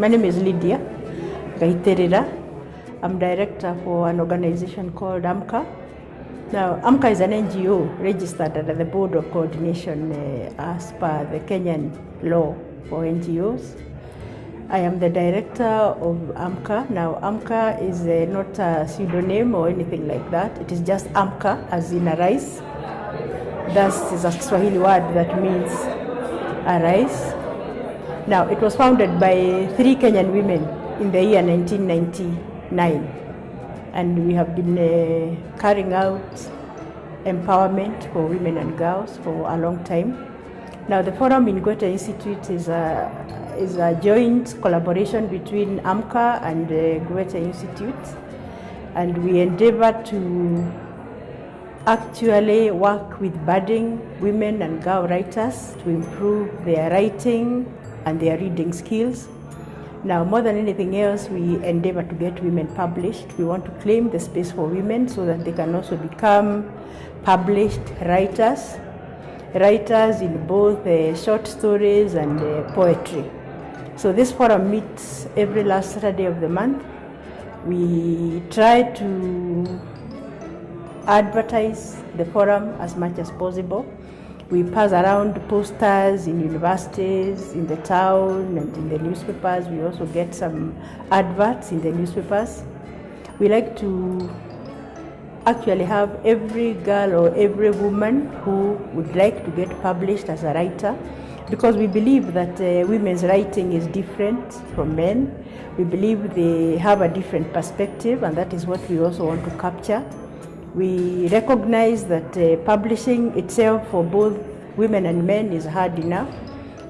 My name is Lydia Gaiterera. I'm director for an organization called Amka. Now, Amka is an NGO registered under the Board of Coordination as per the Kenyan law for NGOs. I am the director of Amka. Now, Amka is not a pseudonym or anything like that. It is just Amka, as in a rice. That is a Swahili word that means a rice. Now, it was founded by 3 Kenyan women in the year 1999. And we have been carrying out empowerment for women and girls for a long time. Now, the forum in Goethe Institut is a joint collaboration between Amka and Goethe Institut. And we endeavor to actually work with budding women and girl writers to improve their writing and their reading skills. Now, more than anything else, we endeavor to get women published. We want to claim the space for women so that they can also become published writers in both short stories and poetry. So this forum meets every last Saturday of the month. We try to advertise the forum as much as possible. We pass around posters in universities, in the town, and in the newspapers. We also get some adverts in the newspapers. We like to actually have every girl or every woman who would like to get published as a writer, because we believe that women's writing is different from men. We believe they have a different perspective, and that is what we also want to capture. We recognize that publishing itself for both women and men is hard enough,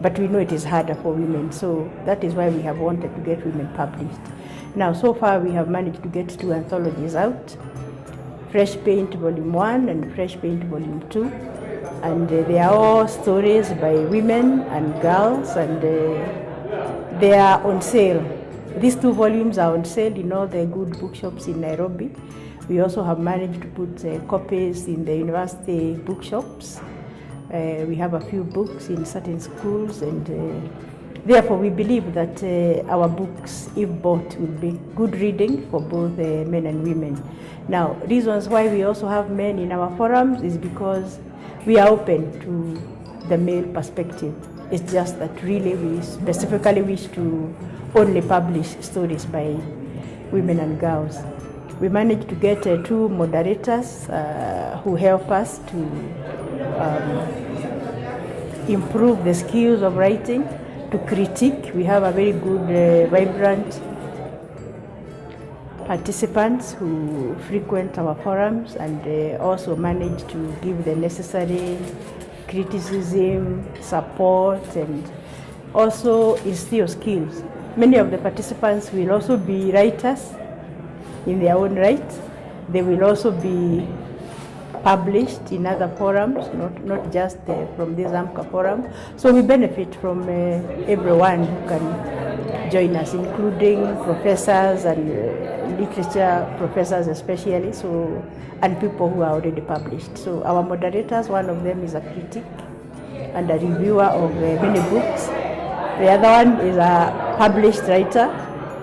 but we know it is harder for women. So that is why we have wanted to get women published. Now, so far we have managed to get 2 anthologies out, Fresh Paint Volume 1 and Fresh Paint Volume 2. And they are all stories by women and girls, and they are on sale. These 2 volumes are on sale in all the good bookshops in Nairobi. We also have managed to put copies in the university bookshops. We have a few books in certain schools, and therefore we believe that our books, if bought, will be good reading for both men and women. Now, reasons why we also have men in our forums is because we are open to the male perspective. It's just that really we specifically wish to only publish stories by women and girls. We managed to get 2 moderators who help us to improve the skills of writing, to critique. We have a very good, vibrant participants who frequent our forums and also manage to give the necessary criticism, support, and also instill skills. Many of the participants will also be writers in their own right. They will also be published in other forums, not just from this Amka forum. So we benefit from everyone who can join us, including professors and literature professors especially, and people who are already published. So our moderators, one of them is a critic and a reviewer of many books. The other one is a published writer,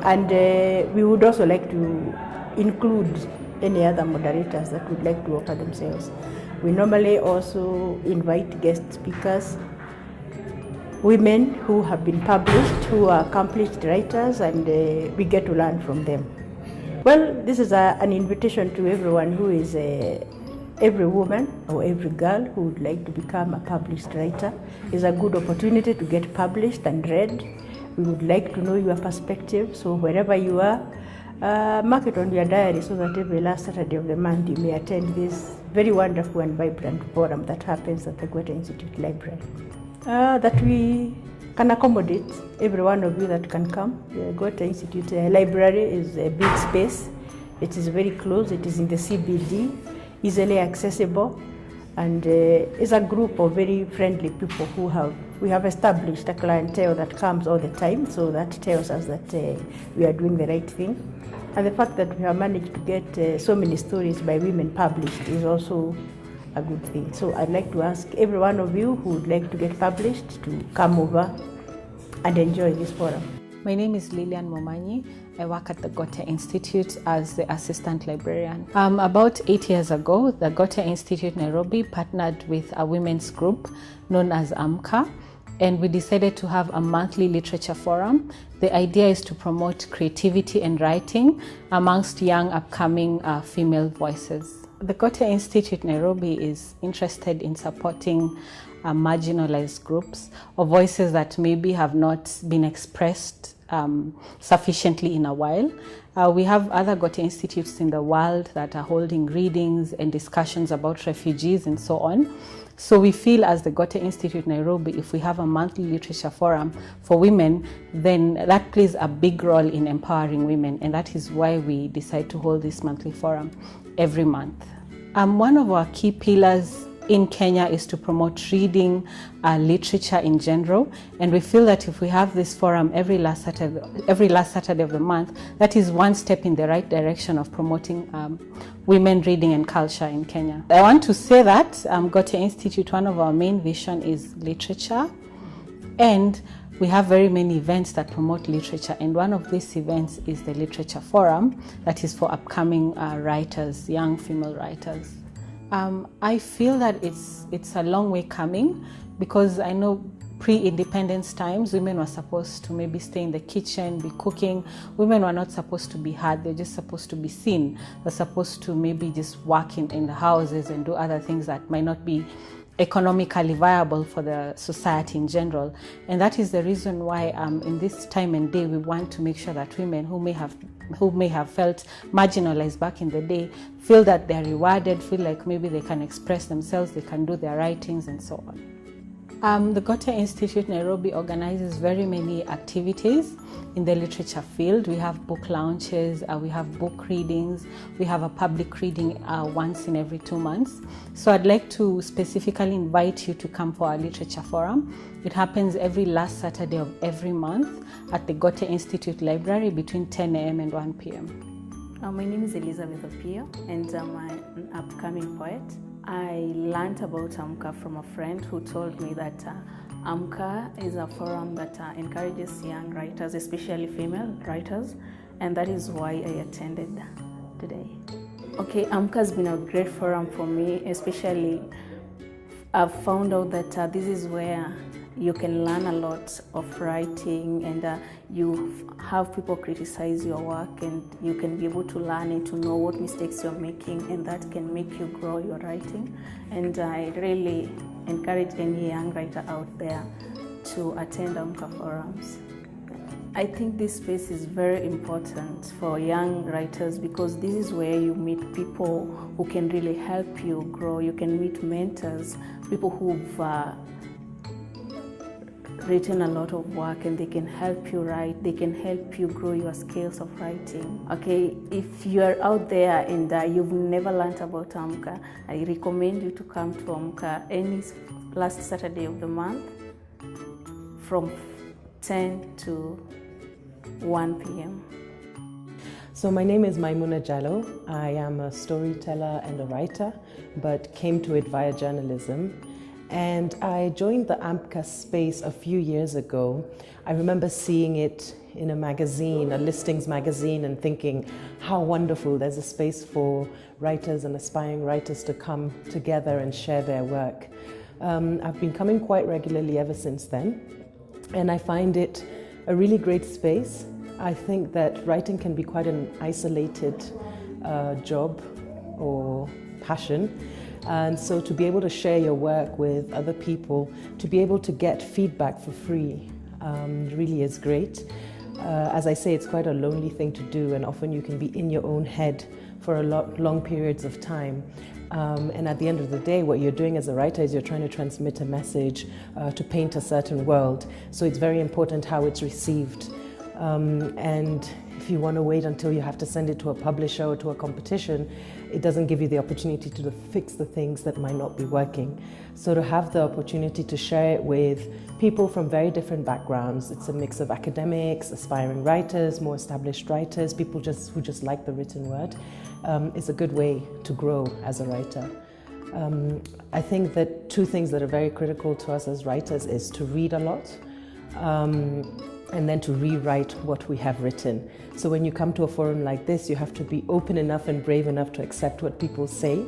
and we would also like to include any other moderators that would like to offer themselves. We normally also invite guest speakers, women who have been published, who are accomplished writers, and we get to learn from them. Well, this is an invitation to everyone who is every woman or every girl who would like to become a published writer. It's a good opportunity to get published and read. We would like to know your perspective, so wherever you are, mark it on your diary so that every last Saturday of the month you may attend this very wonderful and vibrant forum that happens at the Goethe Institute Library. That we can accommodate every one of you that can come. The Goethe Institute Library is a big space. It is very close. It is in the CBD, easily accessible, and is a group of very friendly people we have established a clientele that comes all the time, so that tells us that we are doing the right thing. And the fact that we have managed to get so many stories by women published is also a good thing. So I'd like to ask every one of you who would like to get published to come over and enjoy this forum. My name is Lilian Momanyi. I work at the Goethe Institut as the assistant librarian. About 8 years ago, the Goethe Institut Nairobi partnered with a women's group known as Amka, and we decided to have a monthly literature forum. The idea is to promote creativity and writing amongst young upcoming female voices. The Goethe Institut Nairobi is interested in supporting marginalized groups or voices that maybe have not been expressed sufficiently in a while. We have other Goethe Institutes in the world that are holding readings and discussions about refugees and so on. So we feel as the Goethe Institut Nairobi, if we have a monthly literature forum for women, then that plays a big role in empowering women, and that is why we decide to hold this monthly forum every month. One of our key pillars in Kenya is to promote reading, literature in general, and we feel that if we have this forum every last Saturday of the month, that is one step in the right direction of promoting women reading and culture in Kenya. I want to say that Goethe Institute, one of our main vision is literature, and we have very many events that promote literature, and one of these events is the Literature Forum that is for upcoming writers, young female writers. I feel that it's a long way coming, because I know pre-independence times, women were supposed to maybe stay in the kitchen, be cooking. Women were not supposed to be heard, they're just supposed to be seen. They're supposed to maybe just work in the houses and do other things that might not be economically viable for the society in general. And that is the reason why in this time and day we want to make sure that women who may have felt marginalized back in the day feel that they're rewarded, feel like maybe they can express themselves, they can do their writings and so on. The Goethe Institut Nairobi organizes very many activities in the literature field. We have book launches, we have book readings, we have a public reading once in every 2 months. So I'd like to specifically invite you to come for our literature forum. It happens every last Saturday of every month at the Goethe Institute Library between 10 a.m. and 1 p.m. My name is Elizabeth Opio, and I'm an upcoming poet. I learned about Amka from a friend who told me that Amka is a forum that encourages young writers, especially female writers, and that is why I attended today. Okay, Amka has been a great forum for me, especially I've found out that this is where you can learn a lot of writing, and you have people criticize your work, and you can be able to learn and to know what mistakes you're making, and that can make you grow your writing. And I really encourage any young writer out there to attend Amka forums. I think this space is very important for young writers, because this is where you meet people who can really help you grow. You can meet mentors, people who've written a lot of work, and they can help you write, they can help you grow your skills of writing. Okay, if you're out there and you've never learned about Amka, I recommend you to come to Amka any last Saturday of the month from 10 to 1 p.m. So my name is Maimuna Jallo. I am a storyteller and a writer, but came to it via journalism. And I joined the Amka space a few years ago. I remember seeing it in a magazine, a listings magazine, and thinking how wonderful, there's a space for writers and aspiring writers to come together and share their work. I've been coming quite regularly ever since then, and I find it a really great space. I think that writing can be quite an isolated job or passion. And so to be able to share your work with other people, to be able to get feedback for free, really is great. As I say, it's quite a lonely thing to do, and often you can be in your own head for long periods of time. And at the end of the day, what you're doing as a writer is you're trying to transmit a message, to paint a certain world. So it's very important how it's received. And if you want to wait until you have to send it to a publisher or to a competition, it doesn't give you the opportunity to fix the things that might not be working. So to have the opportunity to share it with people from very different backgrounds, it's a mix of academics, aspiring writers, more established writers, people who just like the written word, it's a good way to grow as a writer. I think that two things that are very critical to us as writers is to read a lot, and then to rewrite what we have written. So when you come to a forum like this, you have to be open enough and brave enough to accept what people say,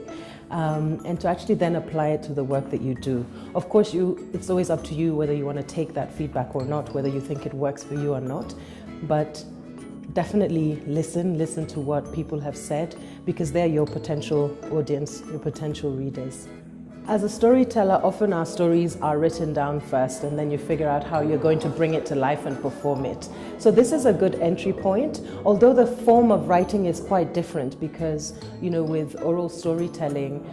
and to actually then apply it to the work that you do. Of course, it's always up to you whether you want to take that feedback or not, whether you think it works for you or not, but definitely listen to what people have said, because they're your potential audience, your potential readers. As a storyteller, often our stories are written down first, and then you figure out how you're going to bring it to life and perform it. So this is a good entry point, although the form of writing is quite different, because, with oral storytelling,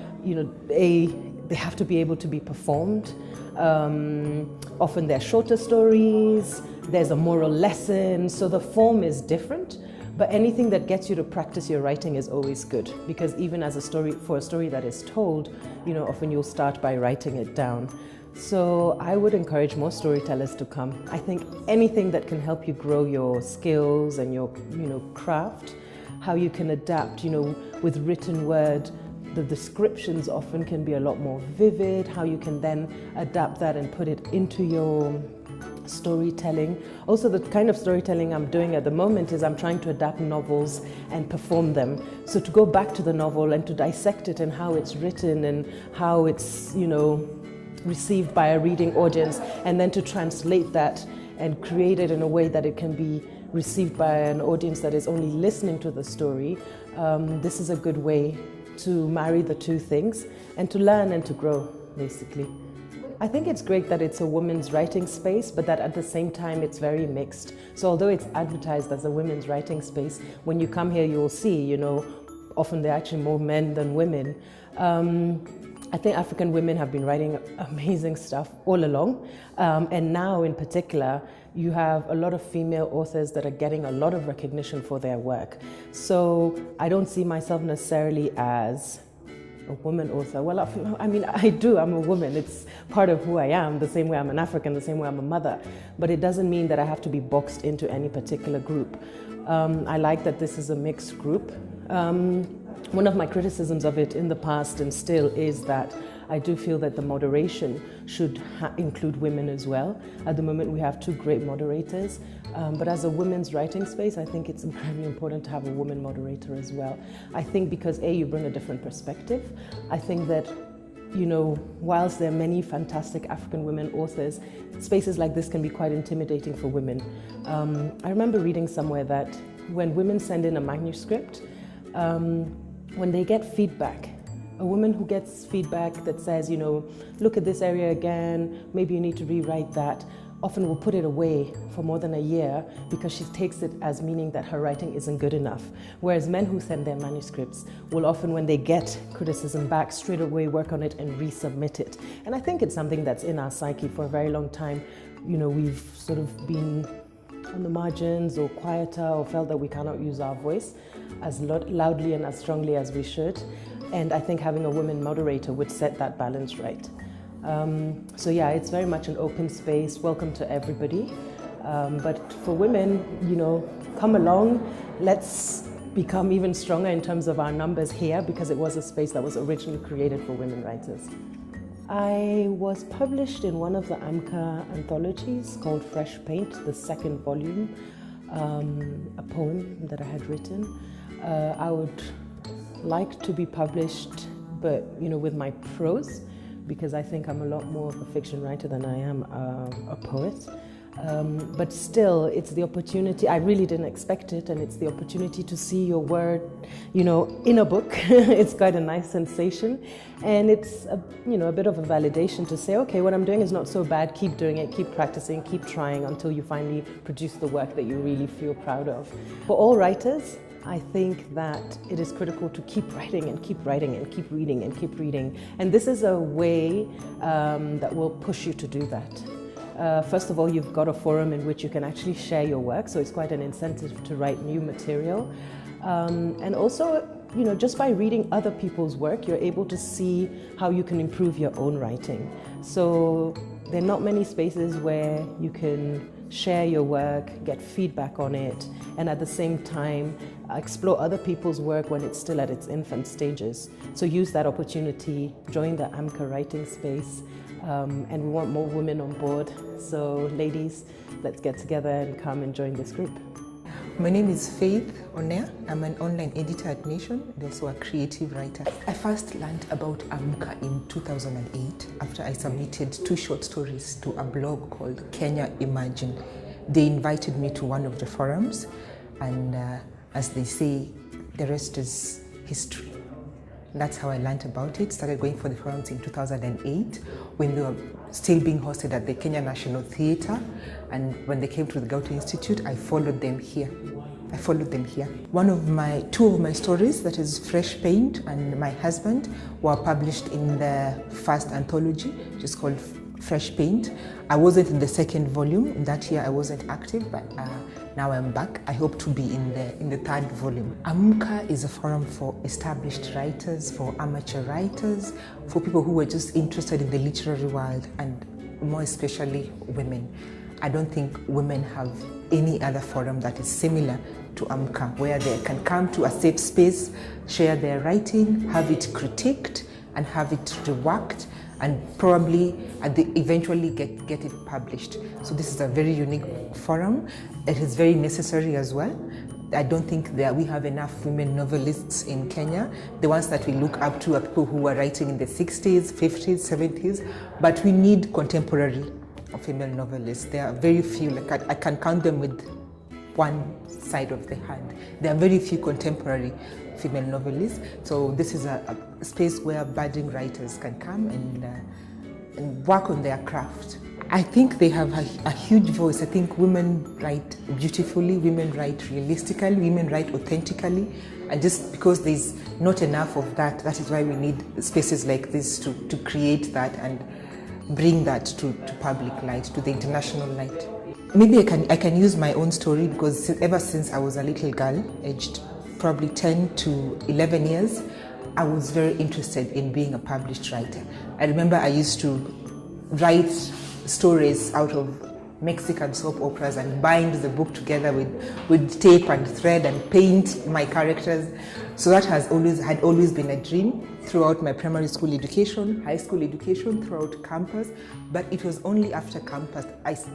they have to be able to be performed. Often they're shorter stories, there's a moral lesson, so the form is different. But anything that gets you to practice your writing is always good, because even as for a story that is told, often you'll start by writing it down. So I would encourage more storytellers to come. I think anything that can help you grow your skills and your, craft, how you can adapt, with written word, the descriptions often can be a lot more vivid, how you can then adapt that and put it into your storytelling. Also, the kind of storytelling I'm doing at the moment is I'm trying to adapt novels and perform them. So to go back to the novel and to dissect it and how it's written and how it's, received by a reading audience, and then to translate that and create it in a way that it can be received by an audience that is only listening to the story. This is a good way to marry the two things and to learn and to grow, basically. I think it's great that it's a women's writing space, but that at the same time it's very mixed. So although it's advertised as a women's writing space, when you come here you'll see, often there are actually more men than women. I think African women have been writing amazing stuff all along, and now in particular you have a lot of female authors that are getting a lot of recognition for their work. So I don't see myself necessarily as a woman author. Well, I do, I'm a woman. It's part of who I am, the same way I'm an African, the same way I'm a mother. But it doesn't mean that I have to be boxed into any particular group. I like that this is a mixed group. One of my criticisms of it in the past and still is that I do feel that the moderation should include women as well. At the moment we have two great moderators, but as a women's writing space, I think it's incredibly important to have a woman moderator as well. I think because you bring a different perspective. I think that, whilst there are many fantastic African women authors, spaces like this can be quite intimidating for women. I remember reading somewhere that when women send in a manuscript, when they get feedback, a woman who gets feedback that says, look at this area again, maybe you need to rewrite that, often will put it away for more than a year because she takes it as meaning that her writing isn't good enough. Whereas men who send their manuscripts will often, when they get criticism back, straight away work on it and resubmit it. And I think it's something that's in our psyche for a very long time. We've sort of been on the margins or quieter or felt that we cannot use our voice as loudly and as strongly as we should. And I think having a woman moderator would set that balance right. So yeah, it's very much an open space, welcome to everybody. But for women, come along, let's become even stronger in terms of our numbers here, because it was a space that was originally created for women writers. I was published in one of the Amka anthologies called Fresh Paint, the second volume, a poem that I had written. I would like to be published, but with my prose, because I think I'm a lot more of a fiction writer than I am a poet. But still, it's the opportunity, I really didn't expect it, and it's the opportunity to see your word, in a book. It's quite a nice sensation. And it's a bit of a validation to say, okay, what I'm doing is not so bad, keep doing it, keep practicing, keep trying until you finally produce the work that you really feel proud of. For all writers, I think that it is critical to keep writing and keep writing and keep reading and keep reading. And this is a way that will push you to do that. First of all, you've got a forum in which you can actually share your work, so it's quite an incentive to write new material. And also, just by reading other people's work, you're able to see how you can improve your own writing. So there are not many spaces where you can share your work, get feedback on it, and at the same time explore other people's work when it's still at its infant stages. So use that opportunity, join the Amka writing space, and we want more women on board. So ladies, let's get together and come and join this group. My name is Faith Onea. I'm an online editor at Nation and also a creative writer. I first learned about Amka in 2008 after I submitted 2 short stories to a blog called Kenya Imagine. They invited me to one of the forums, and as they say, the rest is history. And that's how I learned about it. Started going for the forums in 2008 when they were still being hosted at the Kenya National Theatre, and when they came to the Goethe Institut, I followed them here. Two of my stories, that is Fresh Paint and My Husband, were published in the first anthology, which is called Fresh Paint. I wasn't in the second volume. In that year I wasn't active, but now I'm back. I hope to be in the third volume. Amka is a forum for established writers, for amateur writers, for people who are just interested in the literary world, and more especially women. I don't think women have any other forum that is similar to Amka, where they can come to a safe space, share their writing, have it critiqued and have it reworked, and probably eventually get it published. So this is a very unique forum. It is very necessary as well. I don't think that we have enough women novelists in Kenya. The ones that we look up to are people who are writing in the 60s, 50s, 70s, but we need contemporary female novelists. There are very few, like I can count them with one side of the hand. There are very few contemporary female novelists. So this is a space where budding writers can come and work on their craft. I think they have a huge voice. I think women write beautifully, women write realistically, women write authentically. And just because there's not enough of that, that is why we need spaces like this to create that and bring that to public light, to the international light. Maybe I can use my own story, because ever since I was a little girl, aged probably 10 to 11 years, I was very interested in being a published writer. I remember I used to write stories out of Mexican soap operas and bind the book together with tape and thread and paint my characters. So that had always been a dream throughout my primary school education, high school education, throughout campus. But it was only after campus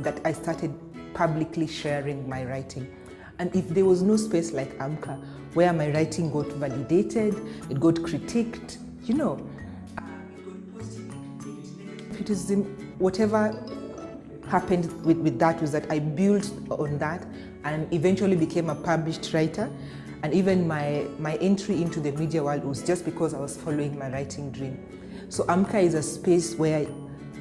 that I started publicly sharing my writing. And if there was no space like Amka, where my writing got validated, it got critiqued, it got positively criticism, whatever happened with that was that I built on that and eventually became a published writer. And even my entry into the media world was just because I was following my writing dream. So Amka is a space where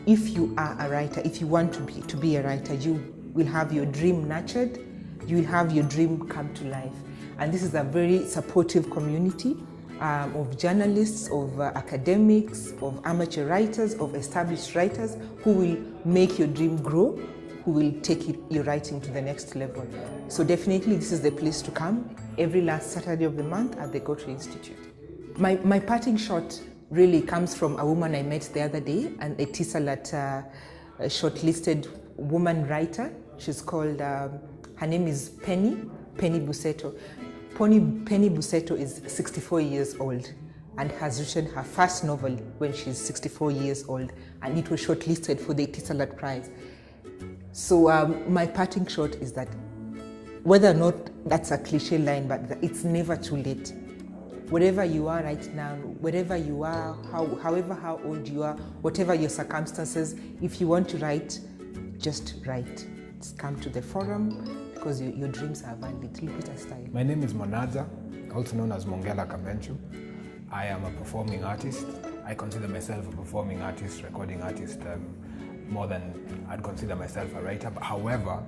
if you are a writer, if you want to be a writer, you will have your dream nurtured, you will have your dream come to life. And this is a very supportive community of journalists, of academics, of amateur writers, of established writers who will make your dream grow, who will take your writing to the next level. So definitely this is the place to come every last Saturday of the month at the Goethe Institute. My parting shot really comes from a woman I met the other day, and a TESOLAT shortlisted woman writer. She's called, her name is Penny Buseto. Penny Buseto is 64 years old and has written her first novel when she's 64 years old, and it was shortlisted for the TESOLAT Prize. So my parting shot is that, whether or not that's a cliche line, but it's never too late. Wherever you are right now, wherever you are, how old you are, whatever your circumstances, if you want to write, just write. Just come to the forum, because your dreams are valid. Lupita style. My name is Monaza, also known as Mongela Kamenchu. I am a performing artist. I consider myself a performing artist, recording artist, more than I'd consider myself a writer. But however,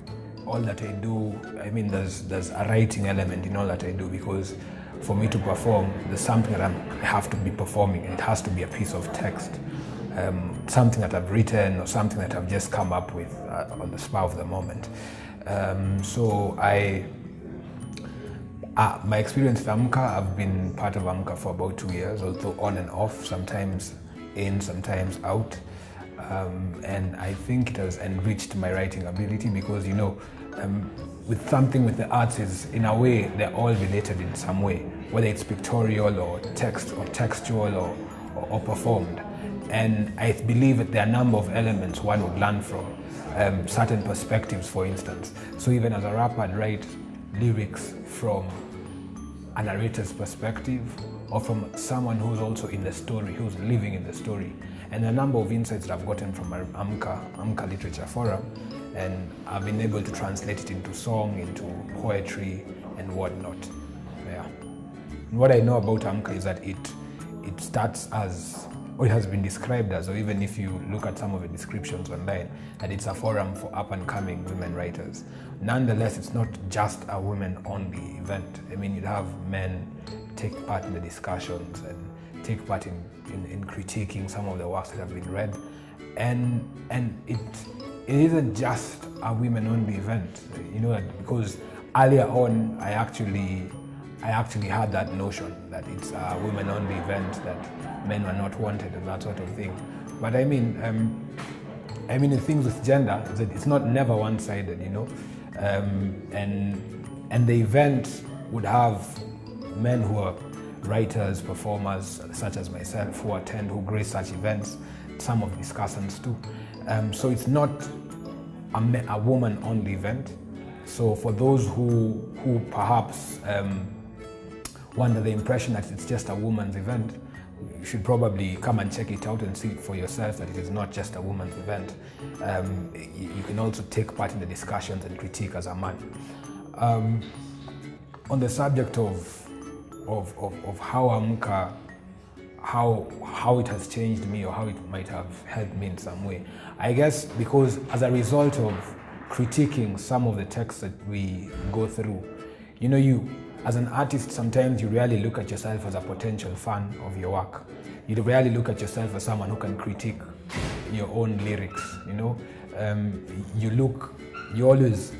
all that I do, there's a writing element in all that I do, because for me to perform, there's something that I have to be performing, and it has to be a piece of text. Something that I've written or something that I've just come up with on the spur of the moment. My experience with Amka, I've been part of Amka for about 2 years, although on and off, sometimes in, sometimes out. And I think it has enriched my writing ability, because with something with the arts is, in a way, they're all related in some way, whether it's pictorial or text or textual or performed. And I believe that there are a number of elements one would learn from, certain perspectives, for instance. So even as a rapper, I'd write lyrics from a narrator's perspective, or from someone who's also in the story, who's living in the story. And a number of insights that I've gotten from Amka Literature Forum, and I've been able to translate it into song, into poetry, and whatnot. Yeah. And what I know about Amka is that it starts as, or it has been described as, or even if you look at some of the descriptions online, that it's a forum for up-and-coming women writers. Nonetheless, it's not just a women-only event. I mean, you'd have men take part in the discussions and take part in critiquing some of the works that have been read. And it isn't just a women-only event, you know, because earlier on, I actually had that notion that it's a women-only event, that men were not wanted and that sort of thing. But I mean, the things with gender is that it's not never one-sided, you know, and the event would have men who are writers, performers, such as myself, who attend, who grace such events, some of the discussants too. So it's not a woman-only event. So for those who perhaps were under the impression that it's just a woman's event, you should probably come and check it out and see for yourself that it is not just a woman's event. You can also take part in the discussions and critique as a man. On the subject of how Amka, how it has changed me, or how it might have helped me in some way, I guess because as a result of critiquing some of the texts that we go through, you know, you as an artist, sometimes you rarely look at yourself as a potential fan of your work. You rarely look at yourself as someone who can critique your own lyrics, you know. You always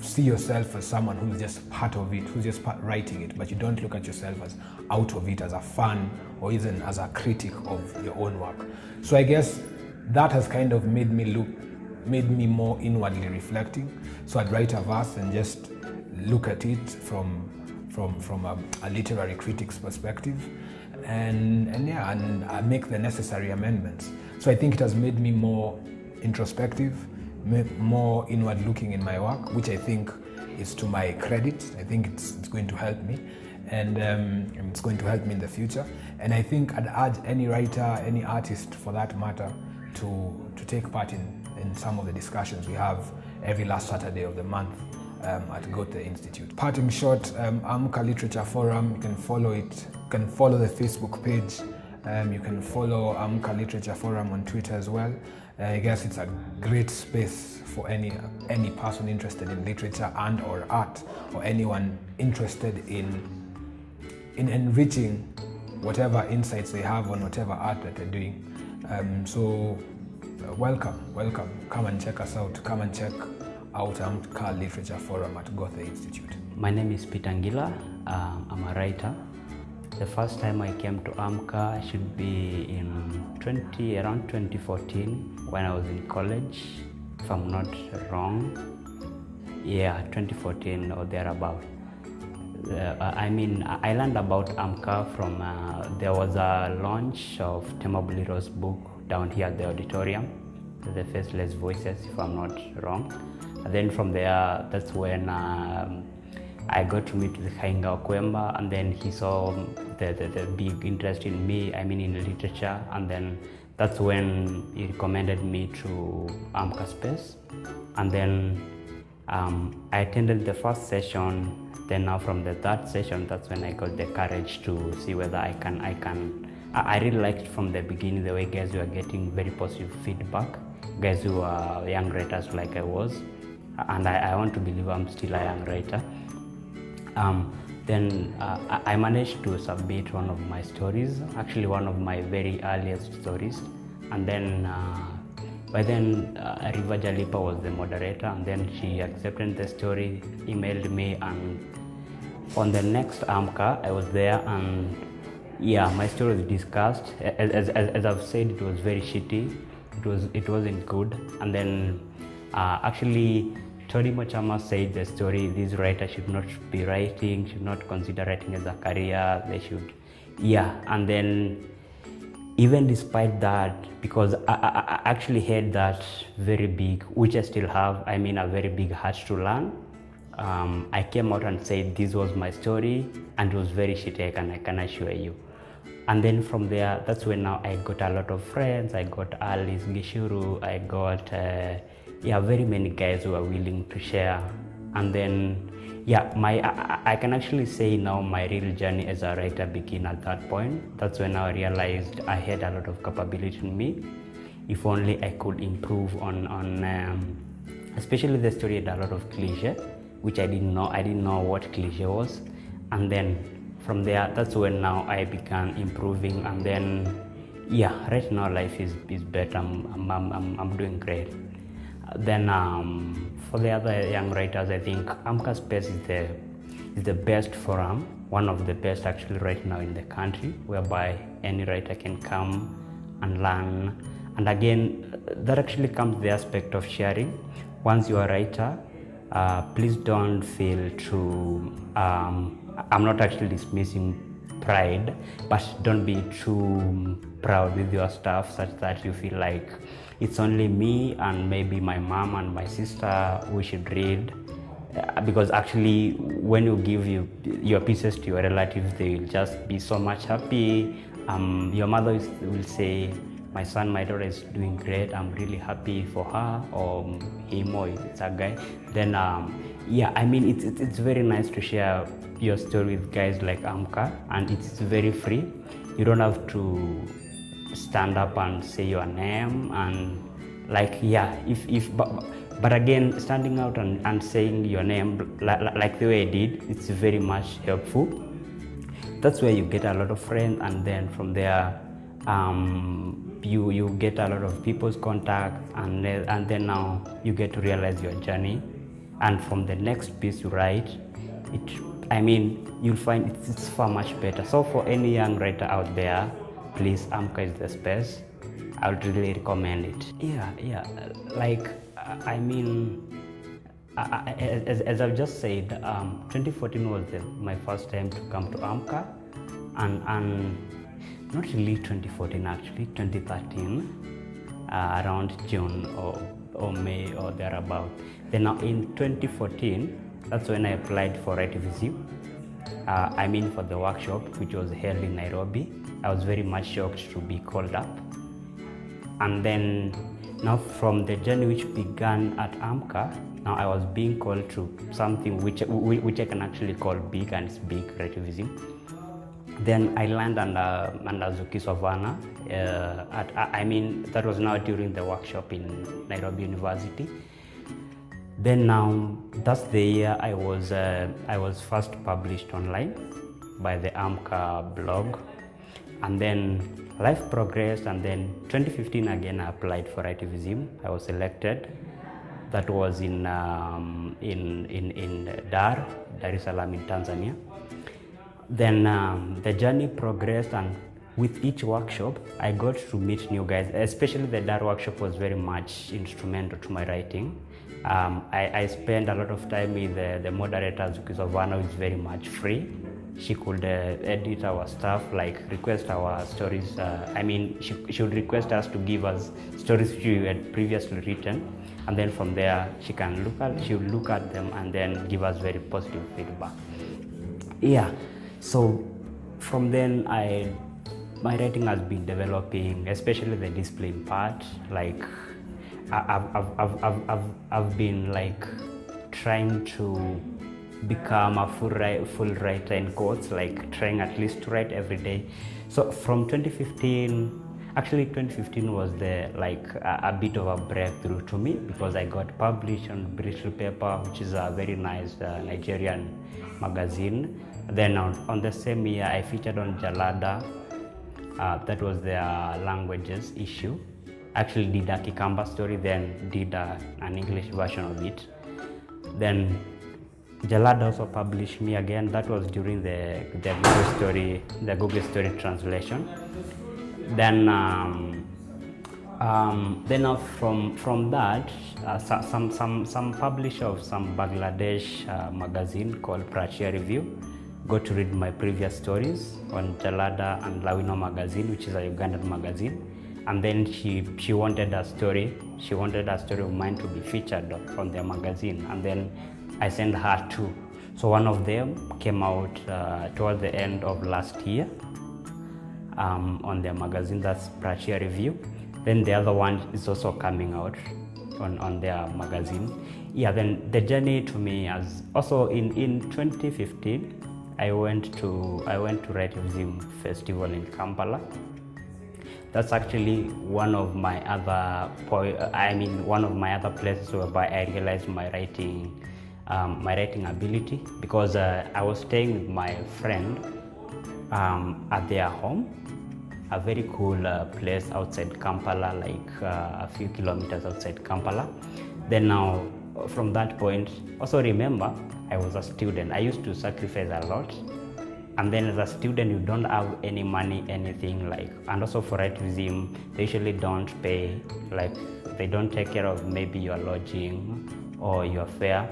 see yourself as someone who's just part of it, who's just writing it, but you don't look at yourself as out of it, as a fan, or even as a critic of your own work. So I guess that has kind of made me more inwardly reflecting. So I'd write a verse and just look at it from a literary critic's perspective, and I make the necessary amendments. So I think it has made me more introspective, more inward looking in my work, which I think is to my credit. I think it's going to help me, and it's going to help me in the future. And I think I'd urge any writer, any artist for that matter, to take part in some of the discussions we have every last Saturday of the month at Goethe Institut. Parting shot, Amka Literature Forum, you can follow it. You can follow the Facebook page. You can follow Amka Literature Forum on Twitter as well. I guess it's a great space for any person interested in literature and or art, or anyone interested in enriching whatever insights they have on whatever art that they're doing. So welcome. Come and check us out. Come and check out Amka Literature Forum at Goethe Institute. My name is Peter Ngila. I'm a writer. The first time I came to Amka should be around 2014, when I was in college, if I'm not wrong. Yeah, 2014 or thereabout. I learned about Amka from, there was a launch of Tema Buliro's book down here at the auditorium, The Faceless Voices, if I'm not wrong. And then from there, that's when I got to meet with Hainga Okwemba, and then he saw the big interest in me, in literature, and then that's when he recommended me to Amka Space. And then I attended the first session. Then now from the third session, that's when I got the courage to see whether I can. I really liked from the beginning the way guys were getting very positive feedback, guys who are young writers like I was, and I want to believe I'm still a young writer. Then I managed to submit one of my stories, actually one of my very earliest stories, and then by then Riva Jalipa was the moderator, and then she accepted the story, emailed me, and on the next Amka I was there, and yeah, my story was discussed. As I've said, it was very shitty. It wasn't good, and then actually Tony Mochama said the story, this writer should not be writing, should not consider writing as a career, they should, and then even despite that, because I actually had that very big, which I still have, a very big heart to learn. I came out and said this was my story, and it was very shitty, and I can assure you. And then from there, that's when now I got a lot of friends. I got Alice Gishuru, I got very many guys who are willing to share. And then I can actually say now my real journey as a writer began at that point. That's when I realized I had a lot of capability in me. If only I could improve on especially the story had a lot of cliche, which I didn't know. I didn't know what cliche was. And then from there, that's when now I began improving. And then right now life is better. I'm doing great. Then for the other young writers, I think Amka Space is the best forum, one of the best actually right now in the country, whereby any writer can come and learn. And again, that actually comes the aspect of sharing. Once you're a writer, please don't feel too, I'm not actually dismissing pride, but don't be too proud with your stuff such that you feel like it's only me and maybe my mom and my sister we should read. Because actually when you give your pieces to your relatives, they will just be so much happy. Your mother will say, my son, my daughter is doing great, I'm really happy for her, or him, or it's a guy. Then it's very nice to share your story with guys like Amka, and it's very free. You don't have to stand up and say your name, and but again, standing out and saying your name like the way I did, it's very much helpful. That's where you get a lot of friends, and then from there you get a lot of people's contact, and then now you get to realize your journey. And from the next piece you write, you'll find it's far much better. So for any young writer out there, please, Amka is the space. I would really recommend it. As I've just said, 2014 was my first time to come to Amka, and not really 2014 actually, 2013, around June or May or thereabout. Then now in 2014, that's when I applied for Writivism. For the workshop, which was held in Nairobi. I was very much shocked to be called up. And then now from the journey which began at Amka, now I was being called to something which I can actually call big, and it's big, Writivism. Then I landed under Zuki Savannah. That was now during the workshop in Nairobi University. Then now that's the year I was first published online by the Amka blog, and then life progressed. And then 2015 again I applied for Writivism. I was selected. That was in Dar es Salaam in Tanzania. Then the journey progressed, and with each workshop I got to meet new guys. Especially the Dar workshop was very much instrumental to my writing. I spent a lot of time with the moderator Zuki Savannah, who is very much free. She could edit our stuff, like request our stories. She would request us to give us stories which we had previously written, and then from there she would look at them and then give us very positive feedback. So from then my writing has been developing, especially the discipline part. Like I've been like trying to become a full writer in quotes, like trying at least to write every day. So from 2015 was a bit of a breakthrough to me, because I got published on British Paper, which is a very nice Nigerian magazine. Then on the same year I featured on Jalada. That was their languages issue. Actually did a Kikamba story, then did an English version of it. Then Jalad also published me again. That was during the Google Story translation. Then Then from that, some publisher of some Bangladesh magazine called Prachya Review got to read my previous stories on Jalada and Lawino magazine, which is a Ugandan magazine. And then she wanted a story. She wanted a story of mine to be featured on their magazine. And then I sent her two. So one of them came out toward the end of last year on their magazine. That's Prachya Review. Then the other one is also coming out on their magazine. Yeah. Then the journey to me as also in 2015, I went to Writing Festival in Kampala. That's actually one of my other places whereby I realized my writing ability, because I was staying with my friend at their home, a very cool place outside Kampala, like a few kilometers outside Kampala. Then now, from that point, also remember, I was a student. I used to sacrifice a lot. And then as a student, you don't have any money, anything like, and also for activism, they usually don't pay, like they don't take care of maybe your lodging or your fare.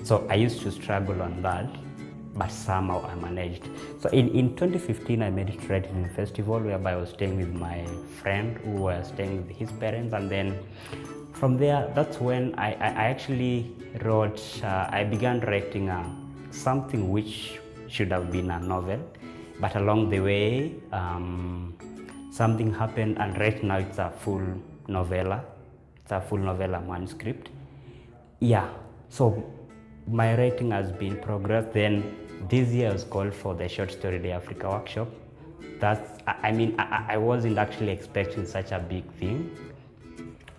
So I used to struggle on that, but somehow I managed. So in 2015, I made it to Writing Festival, whereby I was staying with my friend who was staying with his parents. And then from there, that's when I actually wrote, I began writing something which should have been a novel, but along the way something happened, and right now it's a full novella. It's a full novella manuscript. Yeah, so my writing has been progressed. Then this year I was called for the Short Story Day Africa workshop. I wasn't actually expecting such a big thing,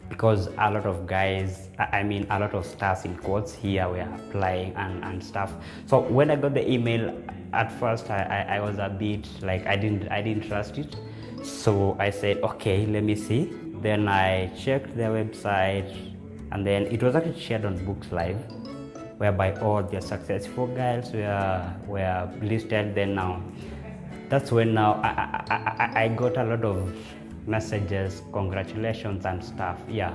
because a lot of guys, a lot of stars in quotes here were applying and stuff. So when I got the email, at first I was a bit like, I didn't trust it. So I said, okay, let me see. Then I checked their website, and then it was actually shared on Books Live, whereby all the successful guys were listed. Then now, that's when now I got a lot of messages, congratulations and stuff. Yeah.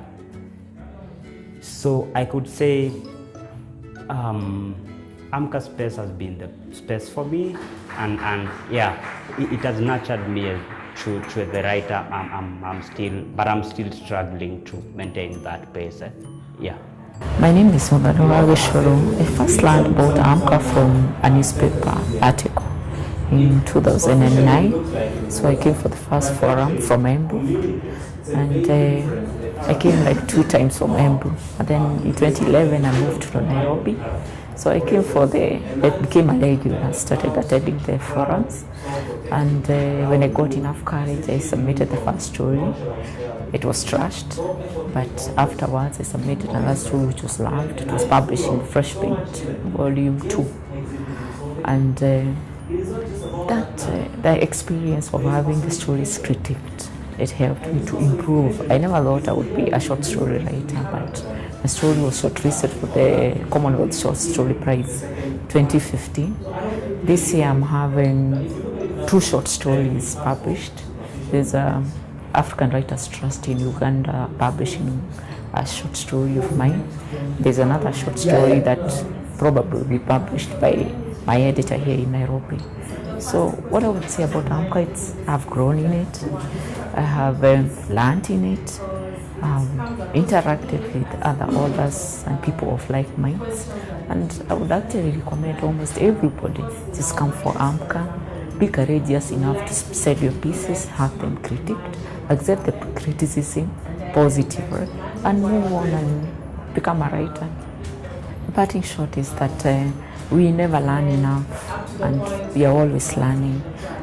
So I could say Amka space has been the space for me, and yeah, it has nurtured me to the writer I'm still struggling to maintain that pace. Yeah. My name is Mubarak Vishwaru. I first learned about Amka from a newspaper article in 2009. So I came for the first forum from Embu, and I came like 2 times from Embu. And then in 2011 I moved to Nairobi. So I came I became a regular, started attending the forums. And when I got enough courage, I submitted the first story. It was trashed, but afterwards I submitted another story which was loved. It was published in Fresh Paint, Volume 2. And the experience of having the stories critiqued, it helped me to improve. I never thought I would be a short story writer, but my story was shortlisted for the Commonwealth Short Story Prize 2015. This year I'm having 2 short stories published. There's African Writers Trust in Uganda publishing a short story of mine. There's another short story that probably will be published by my editor here in Nairobi. So what I would say about Amka, I've grown in it, I have learned in it, interacted with other authors and people of like minds, and I would actually recommend almost everybody just come for Amka. Be courageous enough to sell your pieces, have them critiqued, accept the criticism positively, and move on and become a writer. The parting shot is that we never learn enough, and we are always learning.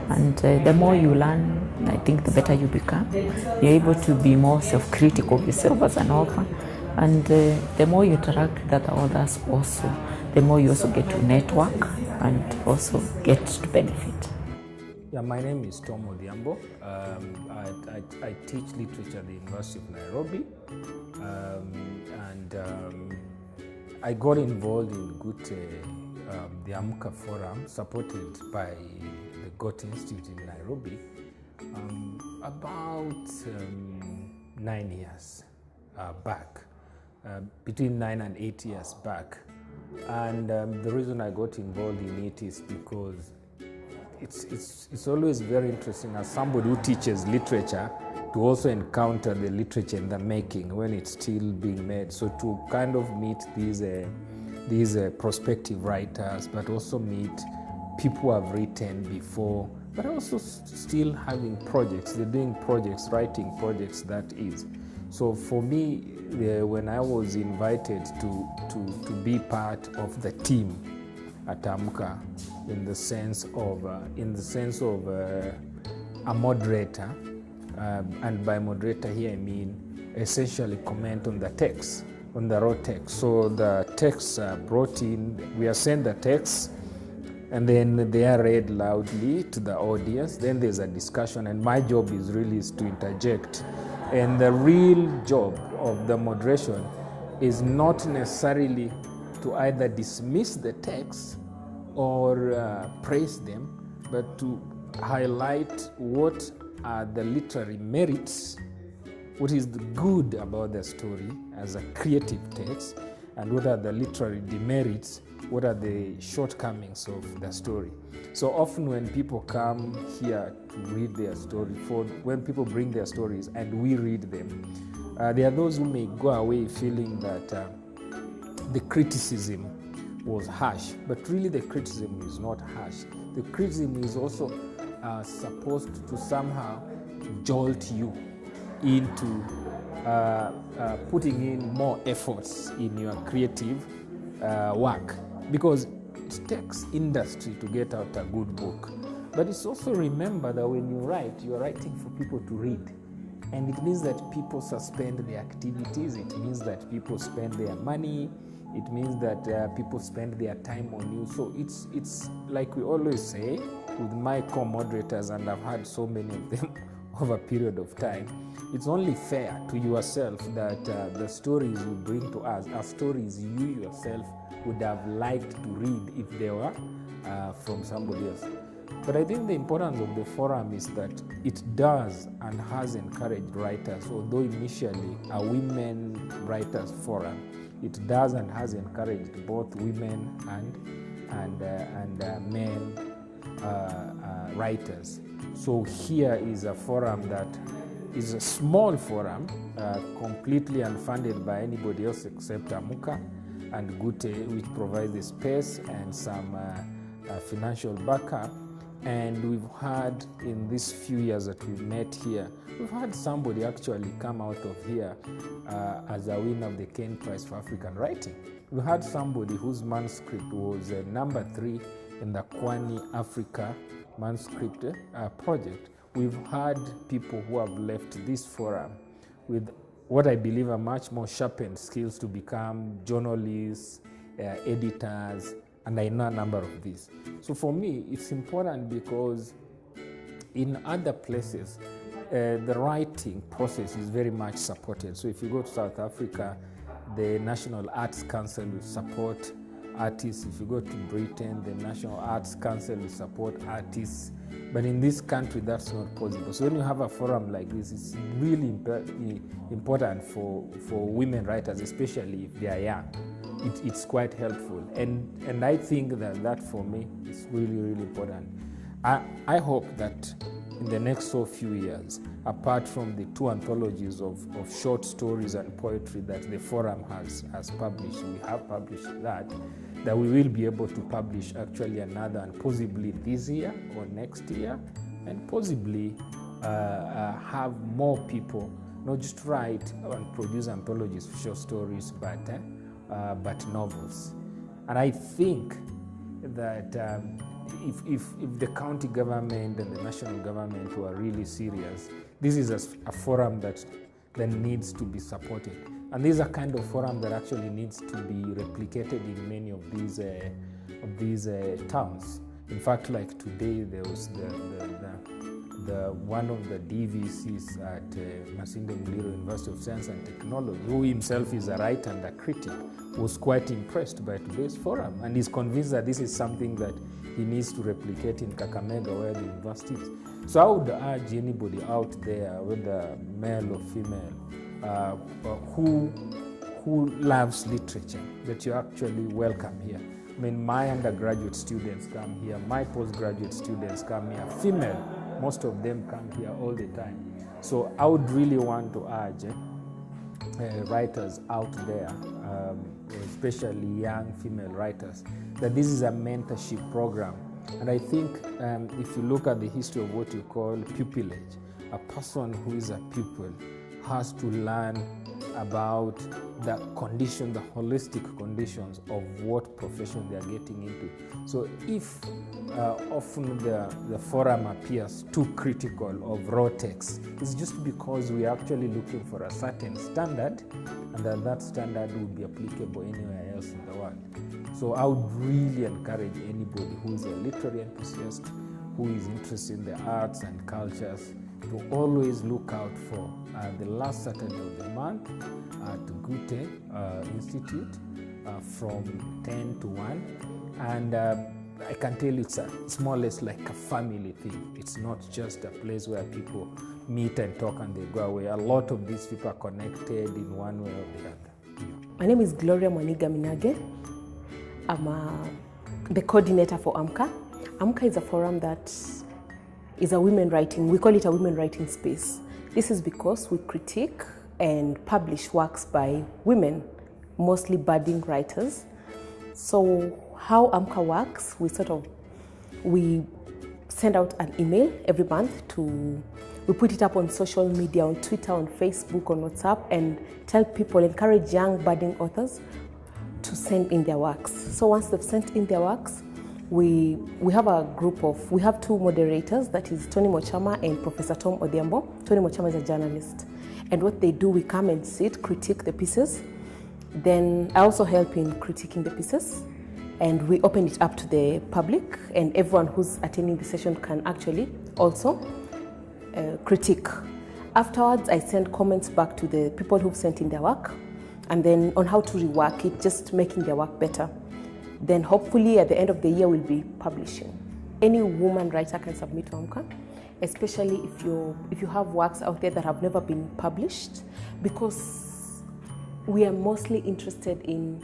And the more you learn, I think the better you become. You're able to be more self-critical of yourself as an author. And the more you interact with other authors also, the more you also get to network and also get to benefit. Yeah, my name is Tom Odhiambo. I teach literature at the University of Nairobi. I got involved in Goethe, the Amka Forum, supported by the Goethe Institut in Nairobi, about 9 years back, between 9 and 8 years back. And the reason I got involved in it is because it's always very interesting as somebody who teaches literature to also encounter the literature in the making when it's still being made. So to kind of meet these prospective writers, but also meet people who have written before, but also still having projects. They're doing projects, writing projects, that is. So for me, when I was invited to be part of the team at Amka, in the sense of a moderator, and by moderator here I mean essentially comment on the text, on the raw text. So the texts are brought in, we are sent the text, and then they are read loudly to the audience. Then there's a discussion, and my job is really to interject. And the real job of the moderation is not necessarily to either dismiss the text or praise them, but to highlight what are the literary merits, what is the good about the story as a creative text, and what are the literary demerits, what are the shortcomings of the story. So often when people come here to read their story, when people bring their stories and we read them, there are those who may go away feeling that the criticism was harsh, but really the criticism is not harsh. The criticism is also supposed to somehow jolt you into putting in more efforts in your creative work, because it takes industry to get out a good book. But it's also, remember that when you write, you're writing for people to read. And it means that people suspend their activities, it means that people spend their money, it means that people spend their time on you. So it's like we always say with my co-moderators, and I've had so many of them over a period of time, it's only fair to yourself that the stories you bring to us are stories you yourself would have liked to read if they were from somebody else. But I think the importance of the forum is that it does and has encouraged writers, although initially a women writers forum, it does and has encouraged both women and men writers. So here is a forum that is a small forum, completely unfunded by anybody else except Amka and Goethe, which provides the space and some financial backup. And we've had, in these few years that we've met here, we've had somebody actually come out of here as a winner of the Kane Prize for African Writing. We had somebody whose manuscript was number 3 in the Kwani Africa manuscript project. We've had people who have left this forum with what I believe are much more sharpened skills to become journalists, editors, and I know a number of these. So for me, it's important because in other places, the writing process is very much supported. So if you go to South Africa, the National Arts Council will support artists. If you go to Britain, the National Arts Council will support artists. But in this country, that's not possible. So when you have a forum like this, it's really important for women writers, especially if they are young. It's quite helpful. And I think that for me is really, really important. I hope that in the next so few years, apart from the 2 anthologies of short stories and poetry that the forum has published, we have published that we will be able to publish actually another, and possibly this year or next year, and possibly have more people not just write and produce anthologies of short stories, but novels. And I think that if the county government and the national government were really serious, this is a forum that needs to be supported. And this is a kind of forum that actually needs to be replicated in many of these towns. In fact, like today, there was the one of the DVCs at Masinde Muliro University of Science and Technology, who himself is a writer and a critic, was quite impressed by today's forum, and is convinced that this is something that he needs to replicate in Kakamega, where the university is. So I would urge anybody out there, whether male or female, who loves literature, that you're actually welcome here. I mean, my undergraduate students come here, my postgraduate students come here, female, most of them come here all the time. So I would really want to urge writers out there, especially young female writers, that this is a mentorship program. And I think if you look at the history of what you call pupillage, a person who is a pupil has to learn about the condition, the holistic conditions of what profession they are getting into. So if often the forum appears too critical of raw text, it's just because we are actually looking for a certain standard, and that standard would be applicable anywhere else in the world. So I would really encourage anybody who is a literary enthusiast, who is interested in the arts and cultures, to always look out for the last Saturday of the month at Goethe Institut from 10 to 1. And I can tell you it's more or less like a family thing. It's not just a place where people meet and talk and they go away. A lot of these people are connected in one way or the other. Yeah. My name is Gloria Mwaniga Minage. I'm the coordinator for Amka. Amka is a forum that is a women writing, we call it a women writing space. This is because we critique and publish works by women, mostly budding writers. So how Amka works, we send out an email every month we put it up on social media, on Twitter, on Facebook, on WhatsApp, and tell people, encourage young budding authors to send in their works. So once they've sent in their works, we have we have two moderators, that is Tony Mochama and Professor Tom Odhiambo. Tony Mochama is a journalist. And what they do, we come and sit, critique the pieces. Then I also help in critiquing the pieces. And we open it up to the public, and everyone who's attending the session can actually also critique. Afterwards, I send comments back to the people who've sent in their work, and then on how to rework it, just making their work better. Then hopefully at the end of the year we'll be publishing. Any woman writer can submit to Amka, especially if you have works out there that have never been published, because we are mostly interested in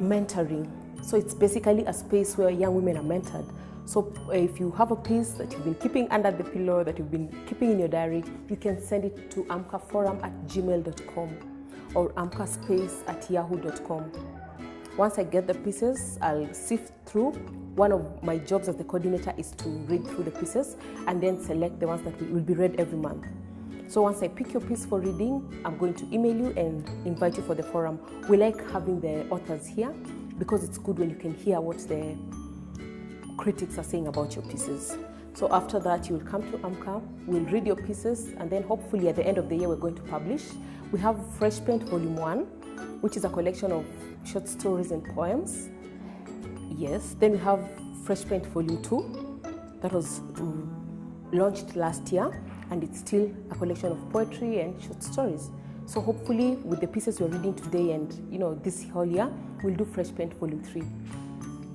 mentoring. So it's basically a space where young women are mentored. So if you have a piece that you've been keeping under the pillow, that you've been keeping in your diary, you can send it to amkaforum@gmail.com or amkaspace@yahoo.com. Once I get the pieces, I'll sift through. One of my jobs as the coordinator is to read through the pieces and then select the ones that will be read every month. So once I pick your piece for reading, I'm going to email you and invite you for the forum. We like having the authors here because it's good when you can hear what the critics are saying about your pieces. So after that, you will come to Amka, we'll read your pieces, and then hopefully at the end of the year, we're going to publish. We have Fresh Paint Volume 1, which is a collection of short stories and poems. Yes, then we have Fresh Paint Volume 2, that was launched last year, and it's still a collection of poetry and short stories. So hopefully with the pieces we're reading today and this whole year, we'll do Fresh Paint Volume 3.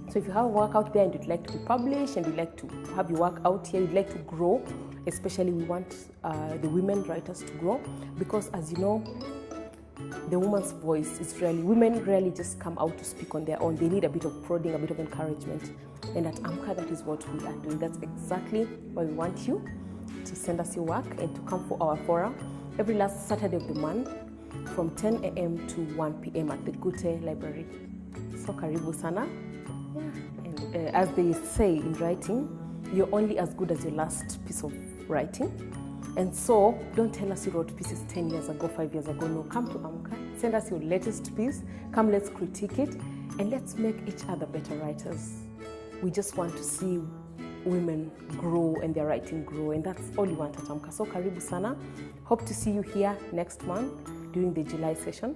So if you have a work out there and you'd like to be published and you'd like to have your work out here, you'd like to grow, especially we want the women writers to grow, because as you know, the woman's voice is women rarely just come out to speak on their own. They need a bit of prodding, a bit of encouragement. And at Amka, that is what we are doing. That's exactly why we want you to send us your work and to come for our forum every last Saturday of the month from 10 a.m. to 1 p.m. at the Goethe Library. So karibu sana. Yeah. And as they say in writing, you're only as good as your last piece of writing. And so don't tell us you wrote pieces 10 years ago, 5 years ago. No, come to Amka, send us your latest piece, come let's critique it, and let's make each other better writers. We just want to see women grow and their writing grow, and that's all you want at Amka. So karibu sana. Hope to see you here next month during the July session.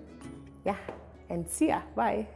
Yeah, and see ya. Bye.